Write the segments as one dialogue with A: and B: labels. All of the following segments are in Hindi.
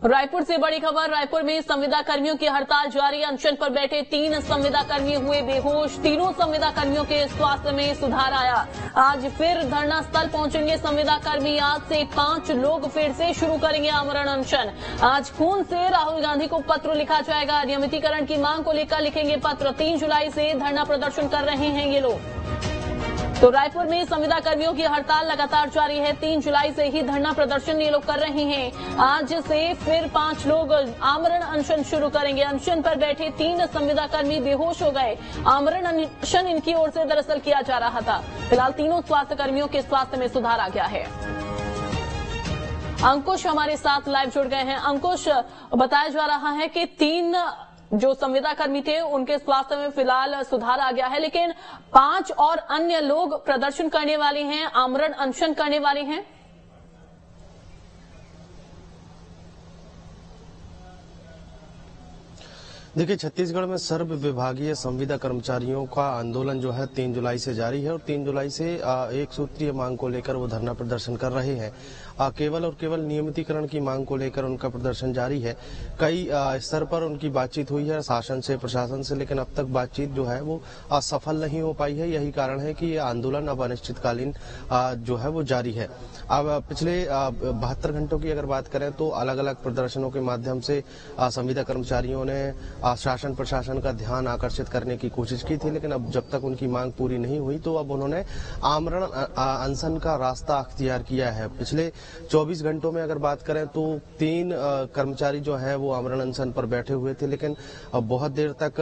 A: रायपुर से बड़ी खबर। रायपुर में संविदा कर्मियों की हड़ताल जारी। अनशन पर बैठे 3 संविदा कर्मी हुए बेहोश। तीनों संविदा कर्मियों के स्वास्थ्य में सुधार आया। आज फिर धरना स्थल पहुंचेंगे संविदा कर्मी। आज से 5 लोग फिर से शुरू करेंगे आमरण अनशन। आज खून से राहुल गांधी को पत्र लिखा जाएगा। नियमितीकरण की मांग को लेकर लिखेंगे पत्र। 3 जुलाई से धरना प्रदर्शन कर रहे हैं ये लोग। तो रायपुर में संविदा कर्मियों की हड़ताल लगातार जारी है। 3 जुलाई से ही धरना प्रदर्शन ये लोग कर रहे हैं। आज से फिर 5 लोग आमरण अनशन शुरू करेंगे। अनशन पर बैठे 3 संविदा कर्मी बेहोश हो गए। आमरण अनशन इनकी ओर से दरअसल किया जा रहा था। फिलहाल तीनों स्वास्थ्य कर्मियों के स्वास्थ्य में सुधार आ गया है। अंकुश हमारे साथ लाइव जुड़ गए हैं। अंकुश, बताया जा रहा है कि 3 जो संविदा कर्मी थे उनके स्वास्थ्य में फिलहाल सुधार आ गया है, लेकिन 5 और अन्य लोग प्रदर्शन करने वाले हैं, आमरण अनशन करने वाले हैं।
B: देखिए, छत्तीसगढ़ में सर्व विभागीय संविदा कर्मचारियों का आंदोलन जो है 3 जुलाई से जारी है और 3 जुलाई से एक सूत्रीय मांग को लेकर वो धरना प्रदर्शन कर रहे हैं। केवल और केवल नियमितीकरण की मांग को लेकर उनका प्रदर्शन जारी है। कई स्तर पर उनकी बातचीत हुई है शासन से, प्रशासन से, लेकिन अब तक बातचीत जो है वो सफल नहीं हो पाई है। यही कारण है कि ये आंदोलन अब अनिश्चितकालीन जो है वो जारी है। अब पिछले 72 घंटों की अगर बात करें तो अलग अलग प्रदर्शनों के माध्यम से संविदा कर्मचारियों ने शासन प्रशासन का ध्यान आकर्षित करने की कोशिश की थी, लेकिन अब जब तक उनकी मांग पूरी नहीं हुई तो अब उन्होंने आमरण अनशन का रास्ता अख्तियार किया है। पिछले 24 घंटों में अगर बात करें तो 3 कर्मचारी जो है वो आमरण अनशन पर बैठे हुए थे, लेकिन बहुत देर तक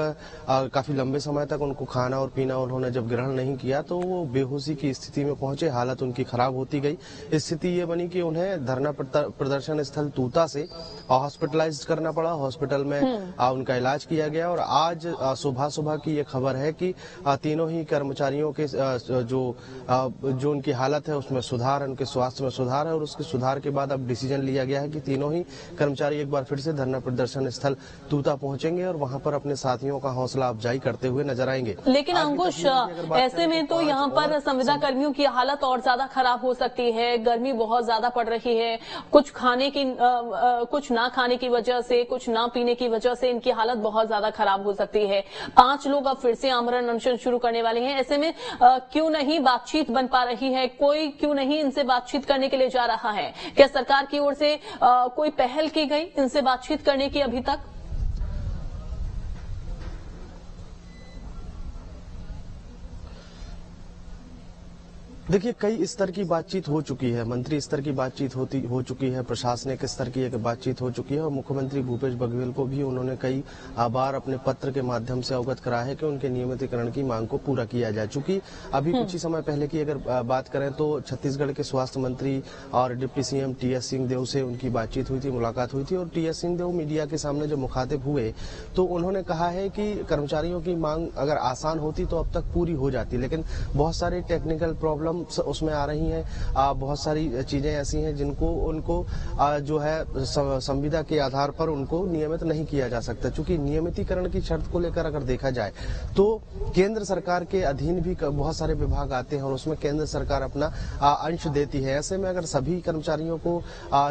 B: काफी लंबे समय तक उनको खाना और पीना उन्होंने जब ग्रहण नहीं किया तो वो बेहोशी की स्थिति में पहुंचे। हालत उनकी खराब होती गई। स्थिति ये बनी कि उन्हें धरना प्रदर्शन स्थल तूता से हॉस्पिटलाइज करना पड़ा। हॉस्पिटल में उनका इलाज किया गया और आज सुबह की ये खबर है कि तीनों ही कर्मचारियों के जो उनकी हालत है उसमें सुधार है, उनके स्वास्थ्य में सुधार है और उसके सुधार के बाद अब डिसीजन लिया गया है कि तीनों ही कर्मचारी एक बार फिर से धरना प्रदर्शन स्थल तूता पहुंचेंगे और वहां पर अपने साथियों का हौसला अफजाई करते हुए नजर आएंगे।
A: लेकिन अंकुश, ऐसे में तो यहाँ पर संविदा कर्मियों की हालत और ज्यादा खराब हो सकती है। गर्मी बहुत ज्यादा पड़ रही है। कुछ खाने की कुछ ना खाने की वजह से, कुछ ना पीने की वजह से इनकी हालत बहुत ज्यादा खराब हो सकती है। 5 लोग अब फिर से आमरण अनशन शुरू करने वाले हैं। ऐसे में क्यों नहीं बातचीत बन पा रही है? कोई क्यों नहीं इनसे बातचीत करने के लिए जा रहा है? क्या सरकार की ओर से कोई पहल की गई इनसे बातचीत करने की अभी तक?
B: देखिए, कई स्तर की बातचीत हो चुकी है। मंत्री स्तर की बातचीत हो चुकी है, प्रशासनिक स्तर की एक बातचीत हो चुकी है और मुख्यमंत्री भूपेश बघेल को भी उन्होंने कई बार अपने पत्र के माध्यम से अवगत कराया है कि उनके नियमितीकरण की मांग को पूरा किया जाए। चूंकि अभी कुछ ही समय पहले की अगर बात करें तो छत्तीसगढ़ के स्वास्थ्य मंत्री और डिप्टी सीएम टीएस सिंहदेव से उनकी बातचीत हुई थी, मुलाकात हुई थी और टीएस सिंहदेव मीडिया के सामने जब मुखातिब हुए तो उन्होंने कहा है कि कर्मचारियों की मांग अगर आसान होती तो अब तक पूरी हो जाती, लेकिन बहुत सारी टेक्निकल प्रॉब्लम उसमें आ रही हैं। बहुत सारी चीजें ऐसी हैं जिनको उनको जो है संविदा के आधार पर उनको नियमित नहीं किया जा सकता। चूंकि नियमितीकरण की शर्त को लेकर अगर देखा जाए तो केंद्र सरकार के अधीन भी बहुत सारे विभाग आते हैं और उसमें केंद्र सरकार अपना अंश देती है। ऐसे में अगर सभी कर्मचारियों को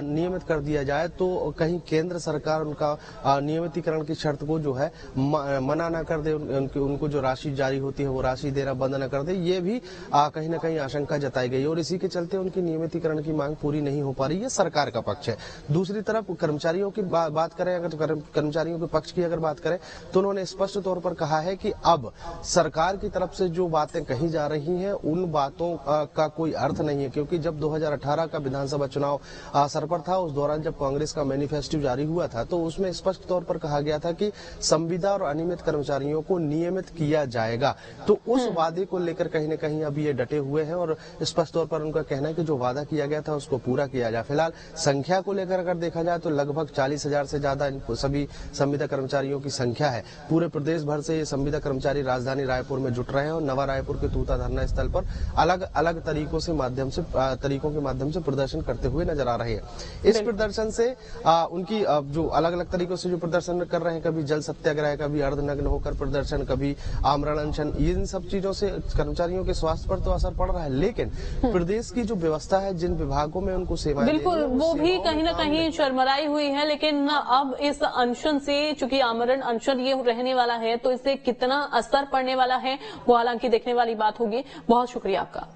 B: नियमित कर दिया जाए तो कहीं केंद्र सरकार उनका नियमितीकरण की शर्त को जो है मना न कर दे, उनको जो राशि जारी होती है वो राशि देना बंद न कर दे, ये भी कहीं न कहीं आशंका जताई गई और इसी के चलते उनकी नियमितीकरण की मांग पूरी नहीं हो पा रही है। सरकार का पक्ष है। दूसरी तरफ कर्मचारियों की बात करें, अगर कर्मचारियों के पक्ष की अगर बात करें तो उन्होंने स्पष्ट तौर पर कहा है कि अब सरकार की तरफ से जो बातें कही जा रही हैं उन बातों का कोई अर्थ नहीं है, क्योंकि जब 2018 का विधानसभा चुनाव सर पर था उस दौरान जब कांग्रेस का मैनिफेस्टो जारी हुआ था तो उसमें स्पष्ट तौर पर कहा गया था कि संविदा और अनियमित कर्मचारियों को नियमित किया जाएगा। तो उस वादे को लेकर कहीं न कहीं अब ये डटे हुए हैं और स्पष्ट तौर पर उनका कहना है कि जो वादा किया गया था उसको पूरा किया जाए। फिलहाल संख्या को लेकर अगर देखा जाए तो लगभग 40,000 से ज्यादा सभी संविदा कर्मचारियों की संख्या है। पूरे प्रदेश भर से ये संविदा कर्मचारी राजधानी रायपुर में जुट रहे हैं और नवा रायपुर के तूता धरना स्थल पर अलग अलग तरीकों के माध्यम से प्रदर्शन करते हुए नजर आ रहे हैं। इस प्रदर्शन से उनकी जो अलग अलग तरीकों से जो प्रदर्शन कर रहे हैं, कभी जल सत्याग्रह, कभी अर्धनग्न होकर प्रदर्शन, कभी आमरण अनशन, इन सब चीजों से कर्मचारियों के स्वास्थ्य पर तो असर पड़ रहा है, लेकिन प्रदेश की जो व्यवस्था है, जिन विभागों में उनको सेवाएं
A: बिल्कुल,
B: देनी है,
A: वो भी
B: सेवाओं
A: कहीं
B: में
A: ना
B: काम
A: कहीं
B: नहीं।
A: शर्मराई हुई है। लेकिन अब इस अनशन से, चूंकि आमरण अनशन ये रहने वाला है, तो इससे कितना असर पड़ने वाला है वो हालांकि देखने वाली बात होगी। बहुत शुक्रिया आपका।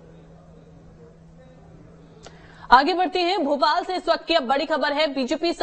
A: आगे बढ़ते हैं, भोपाल से इस वक्त की अब बड़ी खबर है। बीजेपी